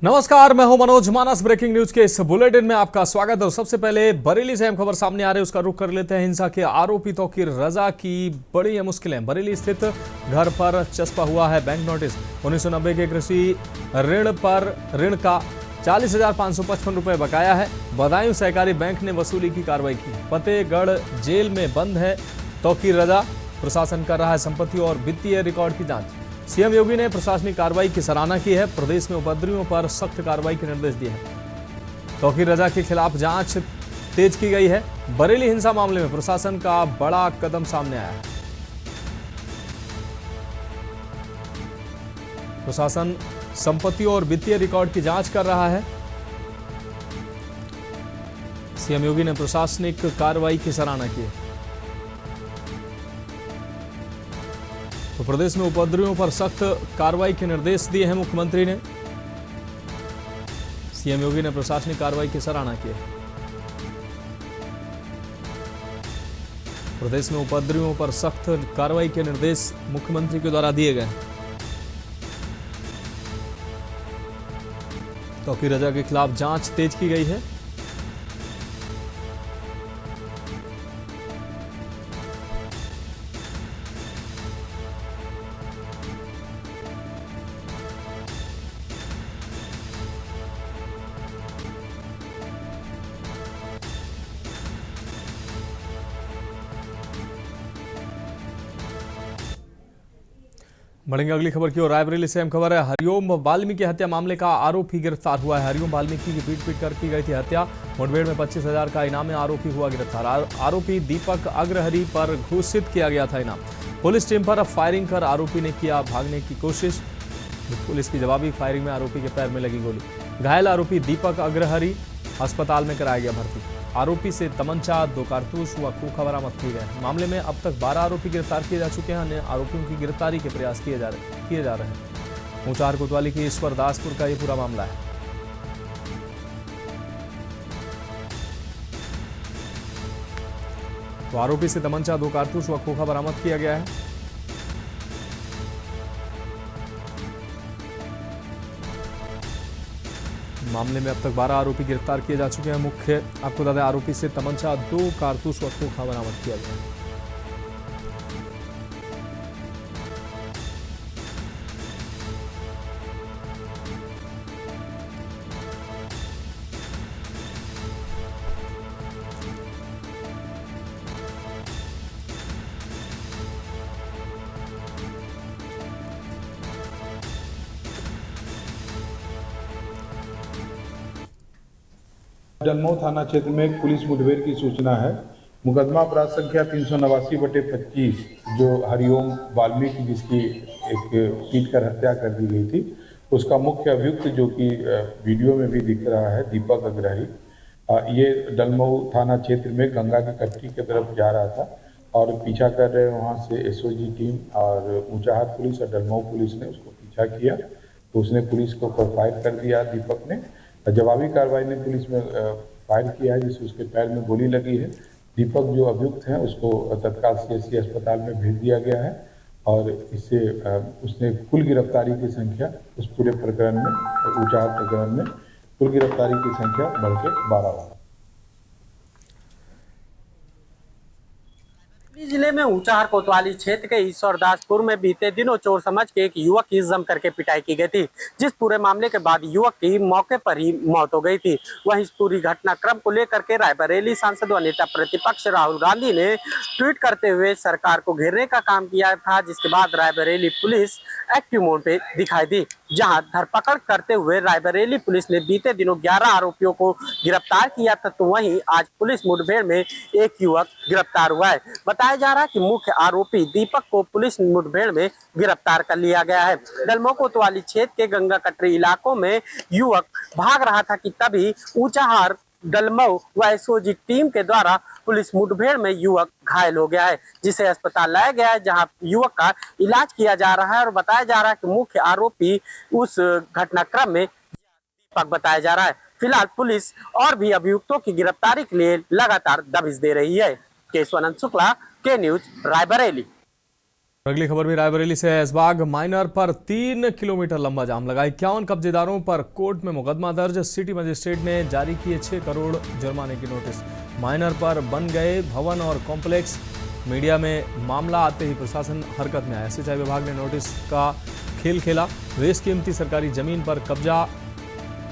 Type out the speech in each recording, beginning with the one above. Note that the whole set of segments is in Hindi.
नमस्कार, मैं हूं मनोज मानस। ब्रेकिंग न्यूज के इस बुलेटिन में आपका स्वागत है। और सबसे पहले बरेली से अहम खबर सामने आ रही है, उसका रुख कर लेते हैं। हिंसा के आरोपी तौकीर रजा की बड़ी मुश्किलें। बरेली स्थित घर पर चस्पा हुआ है बैंक नोटिस। 1990 के कृषि ऋण पर ऋण का 40,555 रुपए बकाया है। बदायूं सहकारी बैंक ने वसूली की कार्रवाई की। फतेहगढ़ जेल में बंद है तौकीर रजा। प्रशासन कर रहा है संपत्ति और वित्तीय रिकॉर्ड की जांच। सीएम योगी ने प्रशासनिक कार्रवाई की सराहना की है। प्रदेश में उपद्रवियों पर सख्त कार्रवाई के निर्देश दिए हैं। तौकीर रजा के खिलाफ जांच तेज की गई है। बरेली हिंसा मामले में प्रशासन का बड़ा कदम सामने आया है। प्रशासन संपत्ति और वित्तीय रिकॉर्ड की जांच कर रहा है। सीएम योगी ने प्रशासनिक कार्रवाई की सराहना की है। तो प्रदेश में उपद्रवियों पर सख्त कार्रवाई के निर्देश दिए हैं मुख्यमंत्री ने। सीएम योगी ने प्रशासनिक कार्रवाई की सराहना की है। प्रदेश में उपद्रवियों पर सख्त कार्रवाई के निर्देश मुख्यमंत्री के द्वारा दिए गए। तौकीर रजा के खिलाफ जांच तेज की गई है। बढ़ेंगे अगली खबर की ओर। रायबरेली से अहम खबर है। हरिओम वाल्मीकि हत्या मामले का आरोपी गिरफ्तार हुआ है। हरिओम वाल्मीकि की पीट कर की गई थी हत्या। मुठभेड़ में 25,000 का इनाम में आरोपी हुआ गिरफ्तार। आरोपी दीपक अग्रहरि पर घोषित किया गया था इनाम। पुलिस टीम पर फायरिंग कर आरोपी ने किया भागने की कोशिश। पुलिस की जवाबी फायरिंग में आरोपी के पैर में लगी गोली। घायल आरोपी दीपक अग्रहरि अस्पताल में कराया गया भर्ती। आरोपी से तमंचा, 2 कारतूस व खोखा बरामद किए गए। मामले में अब तक 12 आरोपी गिरफ्तार किए जा चुके हैं। अन्य आरोपियों की गिरफ्तारी के प्रयास किए जा रहे हैं। ऊंचाहार कोतवाली के ईश्वर दासपुर का यह पूरा मामला है। तो आरोपी से तमंचा, 2 कारतूस व खोखा बरामद किया गया है। मामले में अब तक 12 आरोपी गिरफ्तार किए जा चुके हैं। मुख्य आपको बता दें, आरोपी से तमंचा, 2 कारतूस व खोखा बरामद किया गया है। डलमऊ थाना क्षेत्र में एक पुलिस मुठभेड़ की सूचना है। मुकदमा अपराध संख्या 389/25 जो हरिओम वाल्मीकि जिसकी एक पीट कर हत्या कर दी गई थी, उसका मुख्य अभियुक्त जो कि वीडियो में भी दिख रहा है, दीपक अग्रहरि, ये डलमऊ थाना क्षेत्र में गंगा की कट्टी की तरफ जा रहा था और पीछा कर रहे वहाँ से एसओजी टीम और ऊंचाहार पुलिस और डलमऊ पुलिस ने उसको पीछा किया। तो उसने पुलिस को फायर कर दिया दीपक ने। जवाबी कार्रवाई ने पुलिस में फायर किया है, जिससे उसके पैर में गोली लगी है। दीपक जो अभियुक्त हैं उसको तत्काल सीएससी अस्पताल में भेज दिया गया है और इससे उसने कुल गिरफ्तारी की संख्या उस पूरे प्रकरण में, ऊंचाहार प्रकरण में कुल गिरफ्तारी की संख्या बढ़ के 12 हो। जिले में ऊंचाहार कोतवाली क्षेत्र के ईश्वरदासपुर में बीते दिनों चोर समझ के एक युवक की जम करके पिटाई की गई थी, जिस पूरे मामले के बाद युवक की मौके पर ही मौत हो गई थी। वहीं इस पूरी घटनाक्रम को लेकर के रायबरेली सांसद व नेता प्रतिपक्ष राहुल गांधी ने ट्वीट करते हुए सरकार को घेरने का काम किया था, जिसके बाद रायबरेली पुलिस एक्टिव मोड पे दिखाई दी, जहां धरपकड़ करते हुए रायबरेली पुलिस ने बीते दिनों 11 आरोपियों को गिरफ्तार किया था। तो वहीं आज पुलिस मुठभेड़ में एक युवक गिरफ्तार हुआ है। बताया जा रहा है कि मुख्य आरोपी दीपक को पुलिस मुठभेड़ में गिरफ्तार कर लिया गया है। डलमऊ कोतवाली क्षेत्र के गंगा कटरी इलाकों में युवक भाग रहा था कि तभी ऊंचाहार डलमऊ व एसओजी टीम के द्वारा पुलिस मुठभेड़ में युवक घायल हो गया है, जिसे अस्पताल लाया गया है, जहां युवक का इलाज किया जा रहा है। और बताया जा रहा है कि मुख्य आरोपी उस घटनाक्रम में दीपक बताया जा रहा है। फिलहाल पुलिस और भी अभियुक्तों की गिरफ्तारी के लिए लगातार दबिश दे रही है। केशवानंद शुक्ला, के न्यूज, रायबरेली। अगली खबर भी रायबरेली से है। ऐशबाग माइनर पर 3 किलोमीटर लंबा जाम लगा। 51 कब्जेदारों पर कोर्ट में मुकदमा दर्ज। सिटी मजिस्ट्रेट ने जारी किए 6 करोड़ जुर्माने की नोटिस। माइनर पर बन गए भवन और कॉम्प्लेक्स। मीडिया में मामला आते ही प्रशासन हरकत में आया। सिंचाई विभाग ने नोटिस का खेल खेला। बेशकीमती सरकारी जमीन पर कब्जा।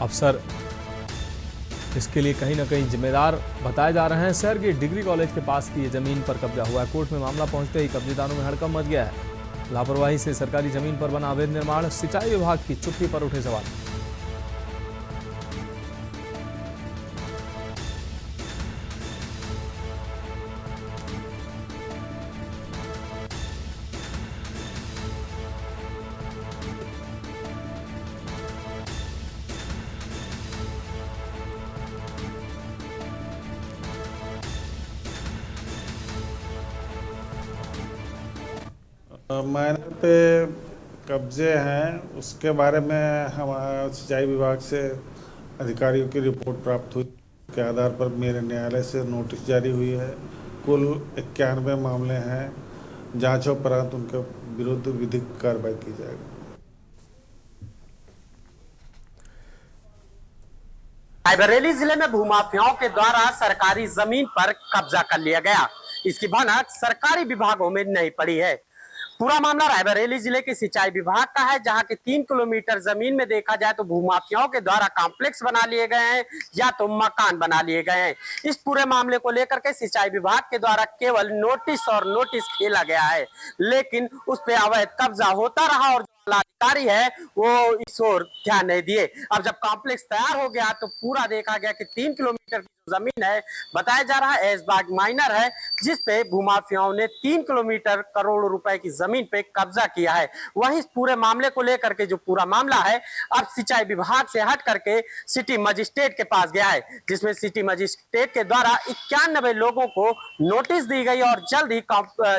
अफसर इसके लिए कहीं ना कहीं जिम्मेदार बताए जा रहे हैं। शहर के डिग्री कॉलेज के पास की ये जमीन पर कब्जा हुआ है। कोर्ट में मामला पहुंचते ही कब्जेदारों में हड़कंप मच गया है। लापरवाही से सरकारी जमीन पर बना अवैध निर्माण। सिंचाई विभाग की चुप्पी पर उठे सवाल। माइनर पे कब्जे हैं, उसके बारे में हमारा सिंचाई विभाग से अधिकारियों की रिपोर्ट प्राप्त हुई के आधार पर मेरे न्यायालय से नोटिस जारी हुई है। कुल 91 मामले हैं। जांच उपरांत उनके विरुद्ध विधिक कार्रवाई की जाएगी। रायबरेली जिले में भूमाफियाओं के द्वारा सरकारी जमीन पर कब्जा कर लिया गया। इसकी भनक सरकारी विभागों में नहीं पड़ी है। पूरा मामला रायबरेली जिले के सिंचाई विभाग का है, जहां के 3 किलोमीटर जमीन में देखा जाए तो भूमाफियाओं के द्वारा कॉम्प्लेक्स बना लिए गए हैं या तो मकान बना लिए गए हैं। इस पूरे मामले को लेकर के सिंचाई विभाग के द्वारा केवल नोटिस खेला गया है, लेकिन उस पर अवैध कब्जा होता रहा और अधिकारी है वो इस ओर ध्यान नहीं दिए। अब जब कॉम्प्लेक्स तैयार हो गया तो पूरा देखा गया कि 3 किलोमीटर की जमीन है, बताया जा रहा है ऐशबाग माइनर है, जिस पे भूमाफियाओं ने 3 किलोमीटर करोड़ रुपए की जमीन पे कब्जा किया है। वहीं इस पूरे मामले को लेकर के जो पूरा मामला है अब सिंचाई विभाग से हट करके सिटी मजिस्ट्रेट के पास गया है, जिसमें सिटी मजिस्ट्रेट के द्वारा 91 लोगों को नोटिस दी गई और जल्द ही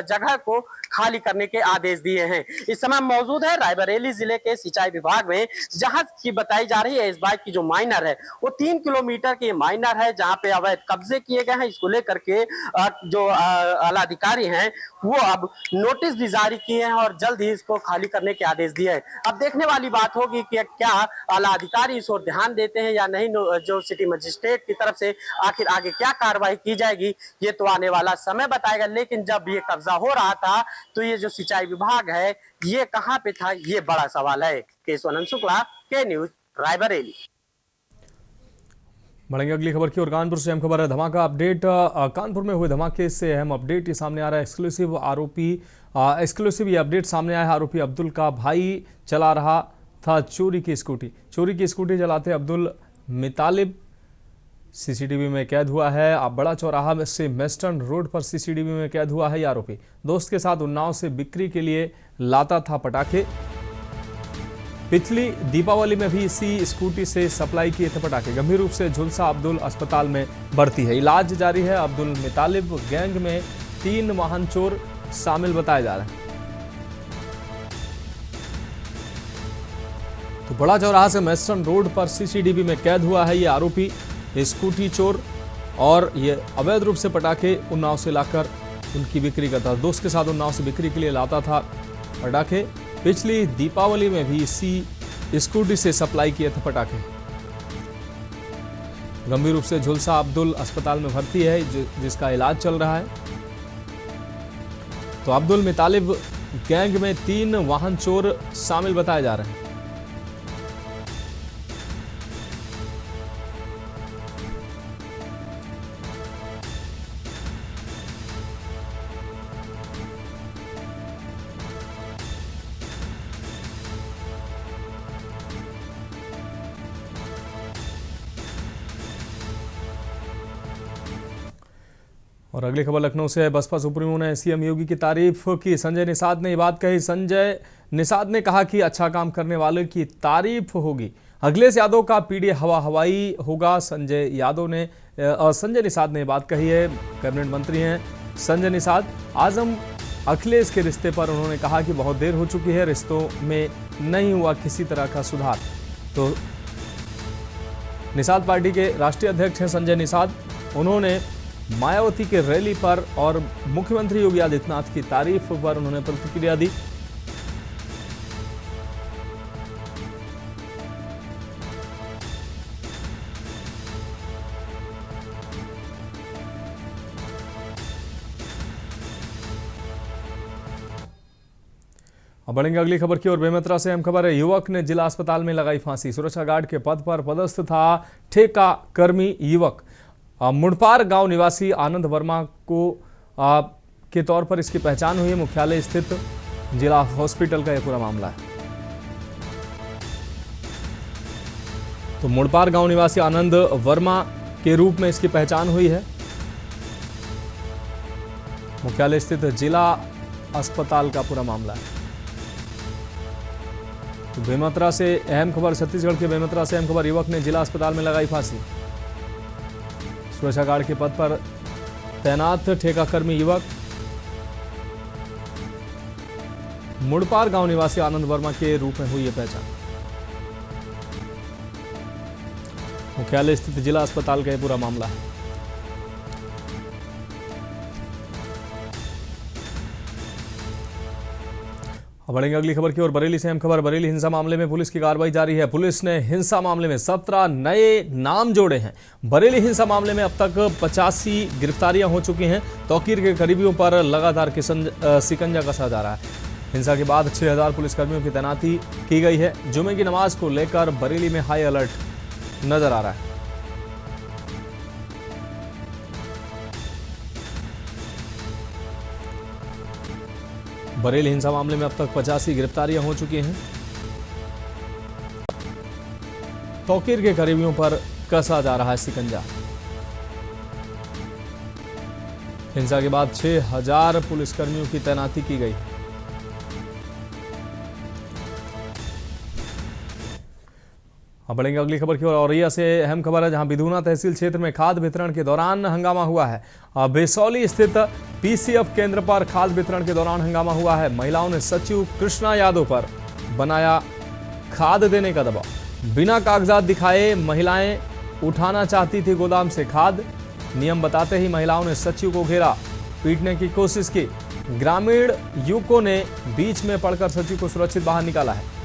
जगह को खाली करने के आदेश दिए हैं। इस समय मौजूद है रायबरेली जिले के सिंचाई विभाग में, जहां की बताई जा रही है ऐशबाग की जो माइनर है वो 3 किलोमीटर की माइनर है, जहां पे अवैध कब्जे किए गए हैं। इसको लेकर के जो आला अधिकारी हैं वो अब नोटिस भी जारी किए हैं और जल्द ही इसको खाली करने के आदेश दिए हैं। अब देखने वाली बात होगी कि क्या आला अधिकारी इस ओर ध्यान देते हैं या नहीं। जो सिटी मजिस्ट्रेट की तरफ से आखिर आगे क्या कार्रवाई की जाएगी ये तो आने वाला समय बताएगा। लेकिन जब ये कब्जा हो रहा था तो ये जो सिंचाई विभाग है ये कहां पे था, ये बड़ा सवाल है। केशवानंद शुक्ला, के न्यूज, रायबरेली। बढ़ेंगे अगली खबर की ओर। कानपुर से अहम खबर है, धमाका अपडेट। कानपुर में हुए धमाके से अहम अपडेट ये सामने आ रहा है। एक्सक्लूसिव ये अपडेट सामने आया है। आरोपी अब्दुल का भाई चला रहा था चोरी की स्कूटी चलाते अब्दुल मितालिब सीसीटीवी में कैद हुआ है। अब बड़ा चौराहा से मेस्टर्न रोड पर सीसीटीवी में कैद हुआ है। ये आरोपी दोस्त के साथ उन्नाव से बिक्री के लिए लाता था पटाखे। पिछली दीपावली में भी इसी स्कूटी से सप्लाई किए थे पटाखे। गंभीर रूप से झुलसा अब्दुल अस्पताल में भर्ती है, इलाज जारी है। अब्दुल मितालिब गैंग में 3 वाहन चोर शामिल बताए जा रहे हैं। तो बड़ा चौराहा से मेस्टर्न रोड पर सीसीटीवी में कैद हुआ है ये आरोपी स्कूटी चोर, और ये अवैध रूप से पटाखे उन्नाव से लाकर उनकी बिक्री करता था। दोस्त के साथ उन्नाव से बिक्री के लिए लाता था पटाखे। पिछली दीपावली में भी इसी स्कूटी से सप्लाई किए थे पटाखे। गंभीर रूप से झुलसा अब्दुल अस्पताल में भर्ती है, जिसका इलाज चल रहा है। तो अब्दुल मितालिब गैंग में 3 वाहन चोर शामिल बताए जा रहे हैं। और अगली खबर लखनऊ से है। बसपा सुप्रीमो ने सीएम योगी की तारीफ की। संजय निषाद ने ये बात कही। संजय निषाद ने कहा कि अच्छा काम करने वालों की तारीफ होगी। अखिलेश यादव का पीडी हवा हवाई होगा। संजय निषाद ने बात कही है। कैबिनेट मंत्री हैं संजय निषाद। आजम अखिलेश के रिश्ते पर उन्होंने कहा कि बहुत देर हो चुकी है, रिश्तों में नहीं हुआ किसी तरह का सुधार। तो निषाद पार्टी के राष्ट्रीय अध्यक्ष हैं संजय निषाद। उन्होंने मायावती के रैली पर और मुख्यमंत्री योगी आदित्यनाथ की तारीफ पर उन्होंने प्रतिक्रिया दी। अब बढ़ेंगे अगली खबर की ओर। बेमेतरा से अहम खबर है, युवक ने जिला अस्पताल में लगाई फांसी। सुरक्षा गार्ड के पद पर पदस्थ था ठेका कर्मी युवक। मुड़पार गांव निवासी आनंद वर्मा को के तौर पर इसकी पहचान हुई है। मुख्यालय स्थित जिला हॉस्पिटल का यह पूरा मामला है। तो मुड़पार गांव निवासी आनंद वर्मा के रूप में इसकी पहचान हुई है। मुख्यालय स्थित जिला अस्पताल का पूरा मामला है। तो बेमेतरा से अहम खबर, छत्तीसगढ़ के बेमेतरा से अहम खबर, युवक ने जिला अस्पताल में लगाई फांसी। सुरक्षा गार्ड के पद पर तैनात ठेका कर्मी युवक मुड़पार गांव निवासी आनंद वर्मा के रूप में हुई है पहचान। मुख्यालय स्थित जिला अस्पताल का यह पूरा मामला है। अब बढ़ेंगे अगली खबर की ओर। बरेली से अहम खबर, बरेली हिंसा मामले में पुलिस की कार्रवाई जारी है। पुलिस ने हिंसा मामले में 17 नए नाम जोड़े हैं। बरेली हिंसा मामले में अब तक 85 गिरफ्तारियां हो चुकी हैं। तौकीर के करीबियों पर लगातार शिकंजा कसा जा रहा है। हिंसा के बाद 6000 पुलिसकर्मियों की तैनाती की गई है। जुमे की नमाज को लेकर बरेली में हाई अलर्ट नजर आ रहा है। बरेली हिंसा मामले में अब तक 85 गिरफ्तारियां हो चुकी हैं। तौकीर के करीबियों पर कसा जा रहा है शिकंजा। हिंसा के बाद 6000 पुलिसकर्मियों की तैनाती की गई। अब बढ़ेंगे अगली खबर की ओर। औरैया से अहम खबर है, जहां बिधुना तहसील क्षेत्र में खाद वितरण के दौरान हंगामा हुआ है। बेसौली स्थित पीसीएफ केंद्र पर खाद वितरण के दौरान हंगामा हुआ है। महिलाओं ने सचिव कृष्णा यादव पर बनाया खाद देने का दबाव। बिना कागजात दिखाए महिलाएं उठाना चाहती थी गोदाम से खाद। नियम बताते ही महिलाओं ने सचिव को घेरा, पीटने की कोशिश की। ग्रामीण युवकों ने बीच में पड़कर सचिव को सुरक्षित बाहर निकाला है।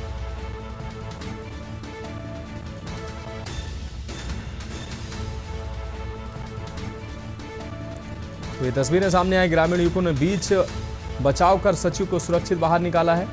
तो ये तस्वीरें सामने आई। ग्रामीण युवकों ने बीच बचाव कर सचिव को सुरक्षित बाहर निकाला है।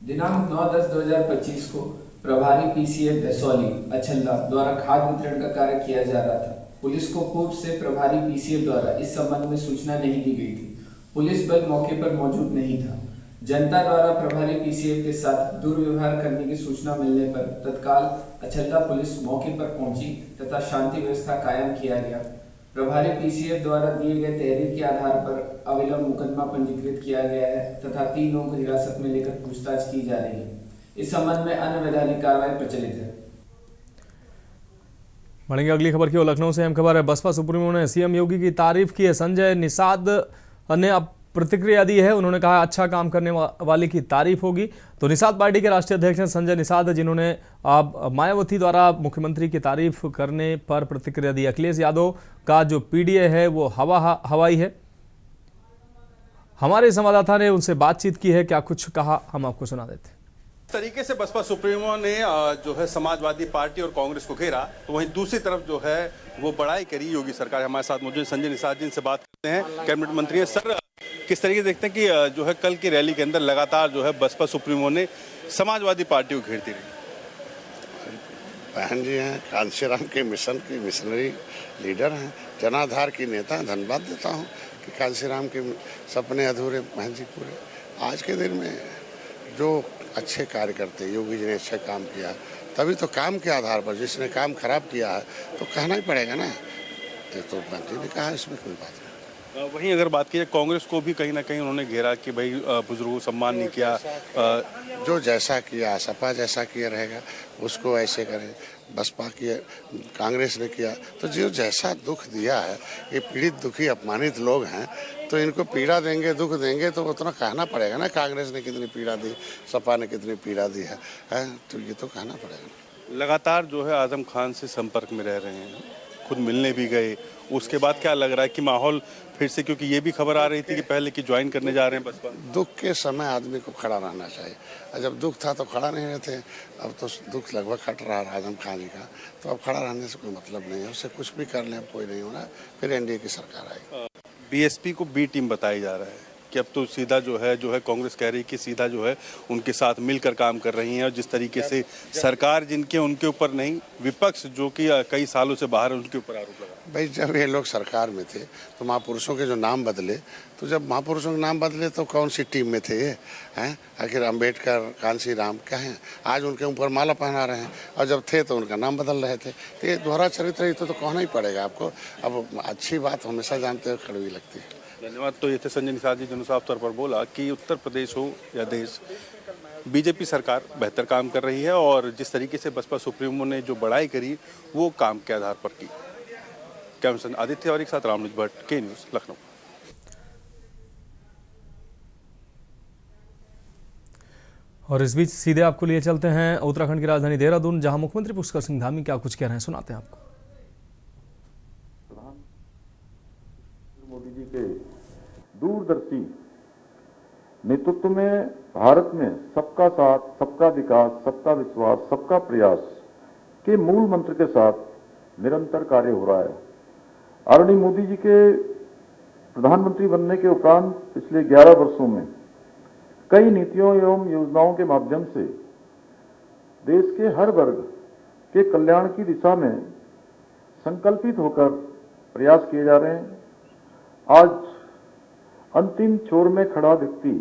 दिनांक 9/10/2025 को प्रभारी पीसीएफ बेसौली अछल्ला द्वारा खाद वितरण का कार्य किया जा रहा था। पुलिस को पूर्व से प्रभारी पीसीएफ द्वारा इस संबंध में सूचना नहीं दी गई थी। पुलिस बल मौके पर मौजूद नहीं था। जनता द्वारा प्रभारी पीसीएफ के साथ दुर्व्यवहार करने की सूचना मिलने पर तत्काल अछल्ला पुलिस मौके पर पहुंची तथा शांति व्यवस्था कायम किया गया। प्रभारी पीसीएफ द्वारा दिए गए तहरीर के आधार पर अविलंब मुकदमा पंजीकृत किया गया है तथा 3 लोगों को हिरासत में लेकर पूछताछ की जा रही है। इस संबंध में अन्य वैधानिक कार्रवाई प्रचलित है। बढ़ेंगे अगली खबर की ओर। लखनऊ से अहम खबर है, बसपा सुप्रीमो ने सीएम योगी की तारीफ की है। संजय निषाद ने अब प्रतिक्रिया दी है। उन्होंने कहा अच्छा काम करने वाले की तारीफ होगी। तो निषाद पार्टी के राष्ट्रीय अध्यक्ष हैं संजय निषाद, जिन्होंने मायावती द्वारा मुख्यमंत्री की तारीफ करने पर प्रतिक्रिया दी। अखिलेश यादव का जो पीडीए है वो हवाई है। हमारे संवाददाता ने उनसे बातचीत की है, क्या कुछ कहा हम आपको सुना देते हैं। तरीके से बसपा सुप्रीमो ने जो है समाजवादी पार्टी और कांग्रेस को घेरा, तो वहीं दूसरी तरफ जो है वो बड़ाई करी योगी सरकार। हमारे साथ मौजूद संजय निषाद जी से बात करते हैं, कैबिनेट मंत्री हैं। सर, किस तरीके से देखते हैं कि जो है कल की रैली के अंदर लगातार जो है बसपा सुप्रीमो ने समाजवादी पार्टी को घेरती रही? बहन जी हैं, कांशीराम के मिशन की मिशनरी लीडर हैं, जनाधार की नेता हैं। धन्यवाद देता हूं कि कांशीराम के सपने अधूरे बहन जी पूरे। आज के दिन में जो अच्छे कार्य करते, योगी जी ने अच्छा काम किया, तभी तो काम के आधार पर जिसने काम खराब किया है तो कहना ही पड़ेगा ना। ये तो बहन जी ने कहा, इसमें कोई बात नहीं। वहीं अगर बात की जाए कांग्रेस को भी कहीं ना कहीं उन्होंने घेरा कि भाई बुजुर्गों को सम्मान नहीं किया। जो जैसा किया, सपा जैसा किया रहेगा उसको ऐसे करें। बसपा किया, कांग्रेस ने किया, तो जो जैसा दुख दिया है, ये पीड़ित दुखी अपमानित लोग हैं, तो इनको पीड़ा देंगे, दुख देंगे तो उतना कहना पड़ेगा ना। कांग्रेस ने कितनी पीड़ा दी, सपा ने कितनी पीड़ा दी है तो ये तो कहना पड़ेगा। लगातार जो है आजम खान से संपर्क में रह रहे हैं, खुद मिलने भी गए, उसके बाद क्या लग रहा है कि माहौल फिर से, क्योंकि ये भी खबर आ रही थी कि पहले कि ज्वाइन करने जा रहे हैं बसपा? दुख के समय आदमी को खड़ा रहना चाहिए, और जब दुख था तो खड़ा नहीं रहते। अब तो दुख लगभग हट रहा है आजम खान जी का, तो अब खड़ा रहने से कोई मतलब नहीं है, उससे कुछ भी कर लें अब कोई नहीं होना, फिर एनडीए की सरकार आएगी। बीएसपी को बी टीम बताया जा रहा है कि अब तो सीधा जो है कांग्रेस कह रही है कि सीधा जो है उनके साथ मिलकर काम कर रही हैं, और जिस तरीके से सरकार जिनके उनके ऊपर नहीं, विपक्ष जो कि कई सालों से बाहर है उनके ऊपर आरोप लगा। भाई जब ये लोग सरकार में थे तो महापुरुषों के जो नाम बदले, तो जब महापुरुषों के नाम बदले तो कौन सी टीम में थे ये हैं? आखिर अम्बेडकर, कांसी राम क्या हैं? आज उनके ऊपर माला पहना रहे हैं, और जब थे तो उनका नाम बदल रहे थे। तो ये दोहरा चरित्र ही तो कहना ही पड़ेगा आपको। अब अच्छी बात हमेशा जानते हुए कड़वी लगती है। धन्यवाद। तो ये थे संजय निषाद जी, जिन्होंने साफ तौर पर बोला कि उत्तर प्रदेश हो या देश, बीजेपी सरकार बेहतर काम कर रही है, और जिस तरीके से बसपा सुप्रीमो ने जो बड़ाई करी वो काम के आधार पर की। कैमरा आदित्य तिवारी के साथ रामनुज भट्ट, के न्यूज़, लखनऊ। और इस बीच सीधे आपको लिए चलते हैं उत्तराखंड की राजधानी देहरादून, जहां मुख्यमंत्री पुष्कर सिंह धामी क्या कुछ कह रहे हैं, सुनाते हैं आपको। मोदी जी के दूरदर्शी नेतृत्व में भारत में सबका साथ, सबका विकास, सबका विश्वास, सबका प्रयास के मूल मंत्र के साथ निरंतर कार्य हो रहा है। आदरणीय मोदी जी के प्रधानमंत्री बनने के उपरांत पिछले 11 वर्षों में कई नीतियों एवं योजनाओं के माध्यम से देश के हर वर्ग के कल्याण की दिशा में संकल्पित होकर प्रयास किए जा रहे हैं। आज अंतिम छोर में खड़ा व्यक्ति,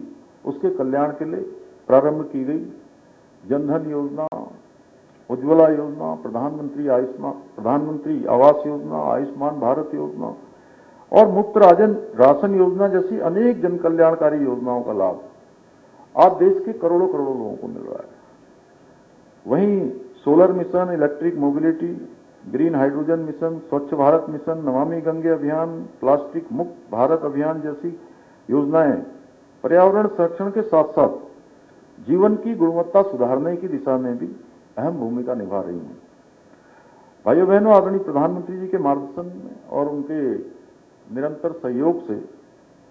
उसके कल्याण के लिए प्रारंभ की गई जनधन योजना, उज्ज्वला योजना, प्रधानमंत्री आवास योजना, आयुष्मान भारत योजना और मुफ्त राशन योजना जैसी अनेक जन कल्याणकारी योजनाओं का लाभ आज देश के करोड़ों करोड़ों लोगों को मिल रहा है। वहीं solar mission, electric mobility, green hydrogen mission, स्वच्छ भारत मिशन, नमामि गंगे अभियान, प्लास्टिक मुक्त भारत अभियान जैसी योजनाएं पर्यावरण संरक्षण के साथ साथ जीवन की गुणवत्ता सुधारने की दिशा में भी अहम भूमिका निभा रही हैं। भाइयों बहनों, आदरणीय प्रधानमंत्री जी के मार्गदर्शन में और उनके निरंतर सहयोग से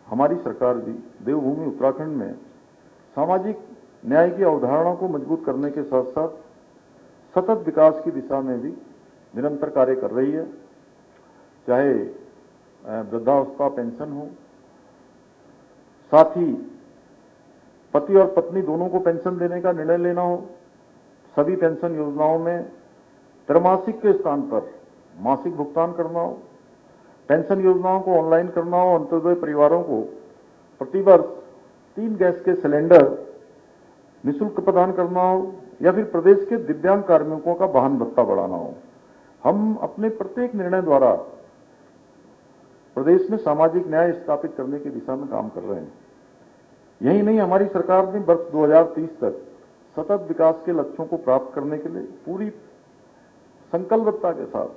हमारी सरकार भी देवभूमि उत्तराखंड में सामाजिक न्याय की अवधारणा को मजबूत करने के साथ साथ सतत विकास की दिशा में भी निरंतर कार्य कर रही है। चाहे वृद्धावस्था पेंशन हो, साथ ही पति और पत्नी दोनों को पेंशन देने का निर्णय लेना हो, सभी पेंशन योजनाओं में त्रैमासिक के स्थान पर मासिक भुगतान करना हो, पेंशन योजनाओं को ऑनलाइन करना हो, अंत्योदय परिवारों को प्रतिवर्ष 3 गैस के सिलेंडर निःशुल्क प्रदान करना हो, या फिर प्रदेश के दिव्यांग कार्मिकों का वाहन भत्ता बढ़ाना हो। हम अपने प्रत्येक निर्णय द्वारा प्रदेश में सामाजिक न्याय स्थापित करने की दिशा में काम कर रहे हैं। यही नहीं, हमारी सरकार ने वर्ष 2030 तक सतत विकास के लक्ष्यों को प्राप्त करने के लिए पूरी संकल्पता के साथ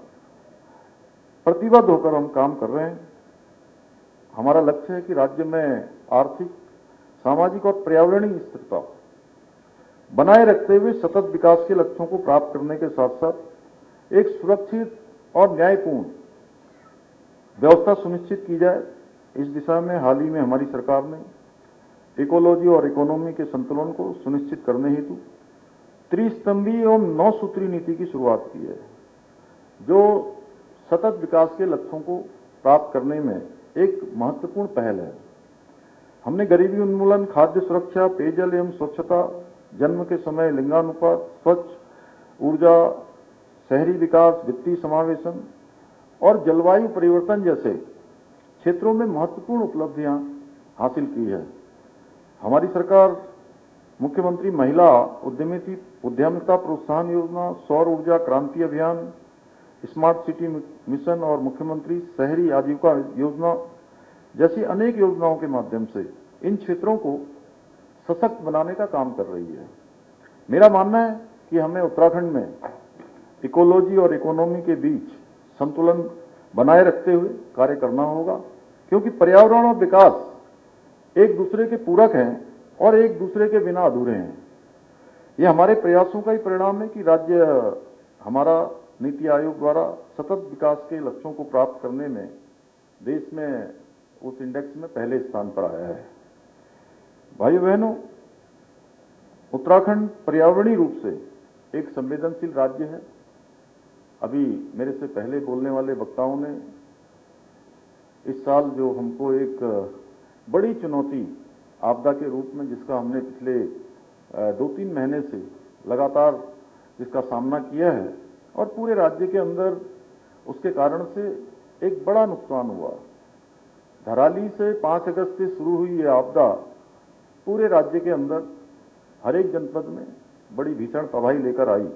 प्रतिबद्ध होकर हम काम कर रहे हैं। हमारा लक्ष्य है कि राज्य में आर्थिक, सामाजिक और पर्यावरणीय स्थिरता बनाए रखते हुए सतत विकास के लक्ष्यों को प्राप्त करने के साथ साथ एक सुरक्षित और न्यायपूर्ण व्यवस्था सुनिश्चित की जाए। इस दिशा में हाल ही में हमारी सरकार ने इकोलॉजी और इकोनॉमी के संतुलन को सुनिश्चित करने हेतु त्रिस्तंभी एवं 9 सूत्री नीति की शुरुआत की है, जो सतत विकास के लक्ष्यों को प्राप्त करने में एक महत्वपूर्ण पहल है। हमने गरीबी उन्मूलन, खाद्य सुरक्षा, पेयजल एवं स्वच्छता, जन्म के समय लिंगानुपात, स्वच्छ ऊर्जा, शहरी विकास, वित्तीय समावेशन और जलवायु परिवर्तन जैसे क्षेत्रों में महत्वपूर्ण उपलब्धियां हासिल की है। हमारी सरकार मुख्यमंत्री महिला उद्यमिता प्रोत्साहन योजना, सौर ऊर्जा क्रांति अभियान, स्मार्ट सिटी मिशन और मुख्यमंत्री शहरी आजीविका योजना जैसी अनेक योजनाओं के माध्यम से इन क्षेत्रों को सशक्त बनाने का काम कर रही है। मेरा मानना है कि हमें उत्तराखंड में इकोलॉजी और इकोनॉमी के बीच संतुलन बनाए रखते हुए कार्य करना होगा, क्योंकि पर्यावरण और विकास एक दूसरे के पूरक हैं और एक दूसरे के बिना अधूरे हैं। ये हमारे प्रयासों का ही परिणाम है कि राज्य हमारा नीति आयोग द्वारा सतत विकास के लक्ष्यों को प्राप्त करने में देश में उस इंडेक्स में पहले स्थान पर आया है। भाइयों बहनों, उत्तराखंड पर्यावरणीय रूप से एक संवेदनशील राज्य है। अभी मेरे से पहले बोलने वाले वक्ताओं ने इस साल जो हमको एक बड़ी चुनौती आपदा के रूप में, जिसका हमने पिछले 2-3 महीने से लगातार जिसका सामना किया है और पूरे राज्य के अंदर उसके कारण से एक बड़ा नुकसान हुआ। धराली से 5 अगस्त से शुरू हुई ये आपदा पूरे राज्य के अंदर हर एक जनपद में बड़ी भीषण तबाही लेकर आई।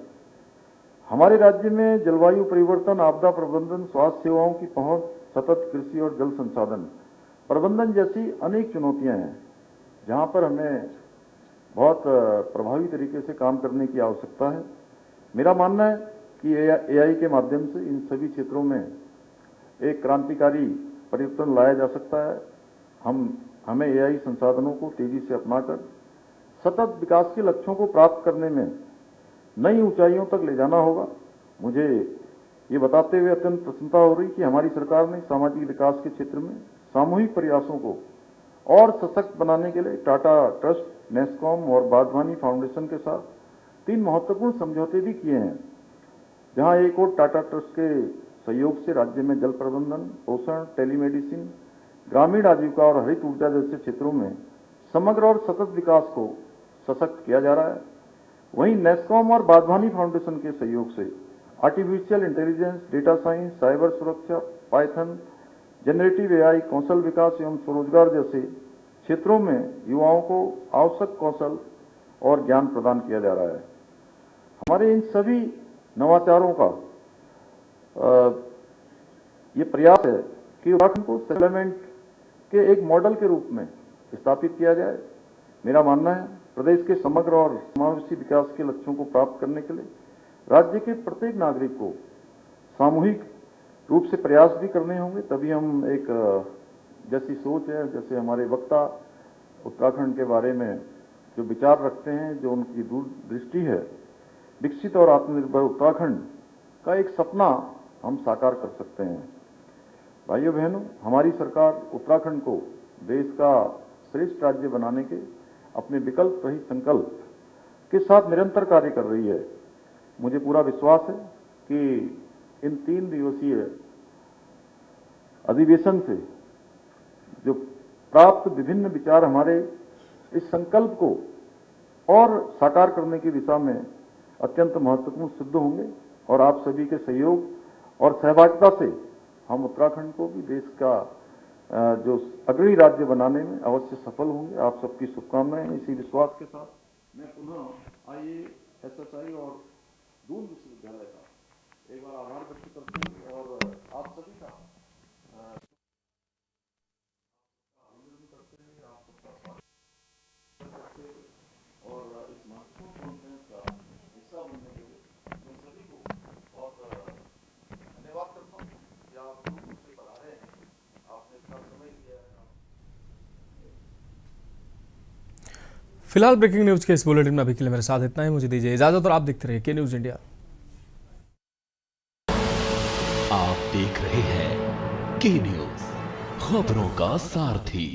हमारे राज्य में जलवायु परिवर्तन, आपदा प्रबंधन, स्वास्थ्य सेवाओं की पहुंच, सतत कृषि और जल संसाधन प्रबंधन जैसी अनेक चुनौतियां हैं, जहां पर हमें बहुत प्रभावी तरीके से काम करने की आवश्यकता है। मेरा मानना है कि एआई के माध्यम से इन सभी क्षेत्रों में एक क्रांतिकारी परिवर्तन लाया जा सकता है। हमें एआई संसाधनों को तेजी से अपनाकर सतत विकास के लक्ष्यों को प्राप्त करने में नई ऊंचाइयों तक ले जाना होगा। मुझे ये बताते हुए अत्यंत प्रसन्नता हो रही कि हमारी सरकार ने सामाजिक विकास के क्षेत्र में सामूहिक प्रयासों को और सशक्त बनाने के लिए टाटा ट्रस्ट, नेस्कॉम और बागवानी फाउंडेशन के साथ 3 महत्वपूर्ण समझौते भी किए हैं, जहां एक और टाटा ट्रस्ट के सहयोग से राज्य में जल प्रबंधन, पोषण, टेलीमेडिसिन, ग्रामीण आजीविका और हरित ऊर्जा जैसे क्षेत्रों में समग्र और सतत विकास को सशक्त किया जा रहा है। वहीं नेस्कॉम और बागवानी फाउंडेशन के सहयोग से artificial intelligence, data science, cyber सुरक्षा, पाइथन, जनरेटिव एआई, कौशल विकास एवं स्वरोजगार जैसे क्षेत्रों में युवाओं को आवश्यक कौशल और ज्ञान प्रदान किया जा रहा है। हमारे इन सभी नवाचारों का ये प्रयास है कि उत्तराखंड को सेटलमेंट के एक मॉडल के रूप में स्थापित किया जाए। मेरा मानना है प्रदेश के समग्र और समावेशी विकास के लक्ष्यों को प्राप्त करने के लिए राज्य के प्रत्येक नागरिक को सामूहिक रूप से प्रयास भी करने होंगे, तभी हम एक जैसी सोच है, जैसे हमारे वक्ता उत्तराखंड के बारे में जो विचार रखते हैं, जो उनकी दूरदृष्टि है, विकसित और आत्मनिर्भर उत्तराखंड का एक सपना हम साकार कर सकते हैं। भाइयों बहनों, हमारी सरकार उत्तराखंड को देश का श्रेष्ठ राज्य बनाने के अपने विकल्प रहित संकल्प के साथ निरंतर कार्य कर रही है। मुझे पूरा विश्वास है कि इन 3 दिवसीय अधिवेशन से जो प्राप्त विभिन्न विचार हमारे इस संकल्प को और साकार करने की दिशा में अत्यंत महत्वपूर्ण सिद्ध होंगे और आप सभी के सहयोग और सहभागिता से हम उत्तराखंड को भी देश का जो अग्रणी राज्य बनाने में अवश्य सफल होंगे। आप सबकी शुभकामनाएं। इसी विश्वास के साथ मैं पुनः IASSI और दून विश्वविद्यालय का एक बार आभार व्यक्त करते हैं और आप सभी का अभिनंदन करते हैं, आप सबका स्वागत करते हैं और इस महत्वपूर्ण कॉन्फ्रेंस का हिस्सा बनने के लिए मैं सभी को बहुत धन्यवाद करता हूँ कि आप दूर से पधारे हैं, आपने इतना समय दिया है। फिलहाल ब्रेकिंग न्यूज के इस बुलेटिन में अभी के लिए मेरे साथ इतना ही। मुझे दीजिए इजाजत और आप देखते रहिए के न्यूज इंडिया। आप देख रहे हैं के न्यूज, खबरों का सारथी।